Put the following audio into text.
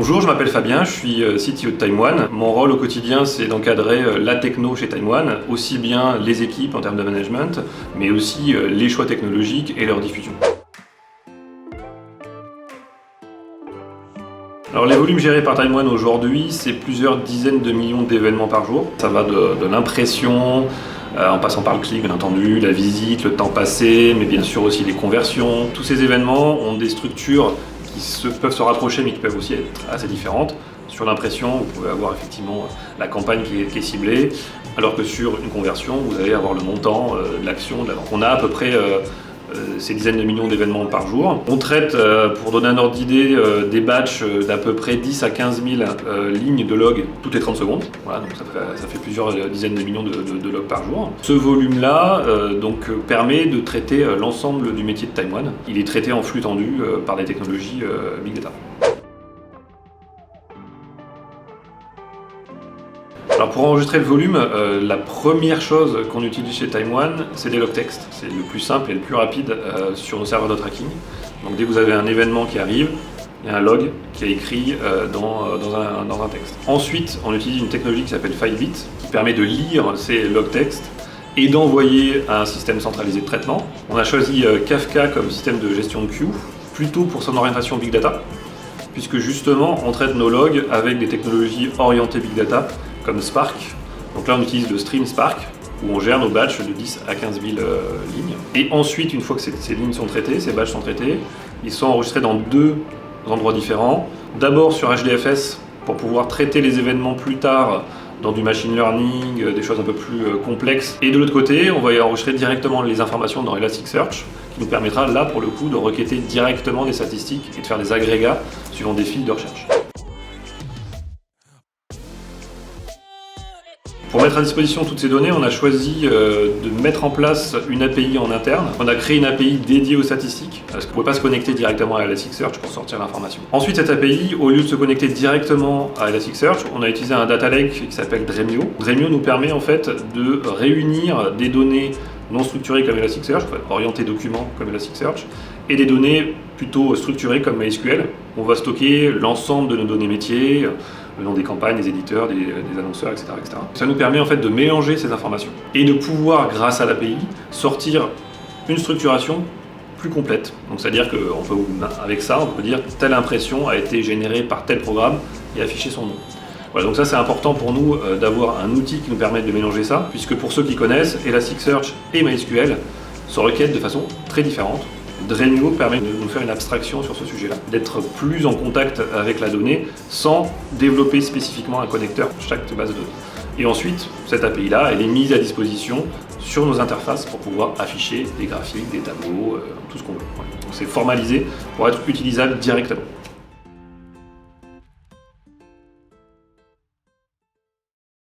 Bonjour, je m'appelle Fabien, je suis CTO de TimeOne. Mon rôle au quotidien, c'est d'encadrer la techno chez TimeOne, aussi bien les équipes en termes de management, mais aussi les choix technologiques et leur diffusion. Alors les volumes gérés par TimeOne aujourd'hui, c'est plusieurs dizaines de millions d'événements par jour. Ça va de l'impression, en passant par le clic bien entendu, la visite, le temps passé, mais bien sûr aussi les conversions. Tous ces événements ont des structures qui peuvent se rapprocher mais qui peuvent aussi être assez différentes. Sur l'impression, vous pouvez avoir effectivement la campagne qui est ciblée, alors que sur une conversion, vous allez avoir le montant de l'action de la vente. On a à peu près ces dizaines de millions d'événements par jour. On traite, pour donner un ordre d'idée, des batchs d'à peu près 10 à 15 000 lignes de log toutes les 30 secondes. Voilà, donc ça fait plusieurs dizaines de millions de logs par jour. Ce volume-là permet de traiter l'ensemble du métier de TimeOne. Il est traité en flux tendu par des technologies Big Data. Alors pour enregistrer le volume, la première chose qu'on utilise chez TimeOne, c'est des log textes. C'est le plus simple et le plus rapide sur nos serveurs de tracking. Donc dès que vous avez un événement qui arrive, il y a un log qui est écrit dans un texte. Ensuite, on utilise une technologie qui s'appelle Filebit, qui permet de lire ces log textes et d'envoyer à un système centralisé de traitement. On a choisi Kafka comme système de gestion de queue, plutôt pour son orientation Big Data, puisque justement on traite nos logs avec des technologies orientées Big Data, comme Spark. Donc là on utilise le stream Spark, où on gère nos batchs de 10 à 15 000 lignes. Et ensuite, une fois que ces lignes sont traitées, ces batchs sont traités, ils sont enregistrés dans deux endroits différents. D'abord sur HDFS, pour pouvoir traiter les événements plus tard dans du machine learning, des choses un peu plus complexes. Et de l'autre côté, on va y enregistrer directement les informations dans Elasticsearch, qui nous permettra là pour le coup de requêter directement des statistiques et de faire des agrégats suivant des fils de recherche. Pour mettre à disposition toutes ces données, on a choisi de mettre en place une API en interne. On a créé une API dédiée aux statistiques, parce qu'on ne pouvait pas se connecter directement à Elasticsearch pour sortir l'information. Ensuite, cette API, au lieu de se connecter directement à Elasticsearch, on a utilisé un data lake qui s'appelle Dremio. Dremio nous permet en fait de réunir des données non structurées comme Elasticsearch, orientées documents comme Elasticsearch, et des données plutôt structurées comme MySQL. On va stocker l'ensemble de nos données métiers, le nom des campagnes, des éditeurs, des annonceurs, etc., etc. Ça nous permet en fait de mélanger ces informations et de pouvoir, grâce à l'API, sortir une structuration plus complète. Donc c'est-à-dire qu'avec ça, on peut dire telle impression a été générée par tel programme et afficher son nom. Voilà, donc ça c'est important pour nous d'avoir un outil qui nous permette de mélanger ça, puisque pour ceux qui connaissent, Elasticsearch et MySQL se requêtent de façon très différente. Dremio permet de nous faire une abstraction sur ce sujet-là, d'être plus en contact avec la donnée sans développer spécifiquement un connecteur chaque base de données. Et ensuite, cette API-là, elle est mise à disposition sur nos interfaces pour pouvoir afficher des graphiques, des tableaux, tout ce qu'on veut. Donc c'est formalisé pour être utilisable directement.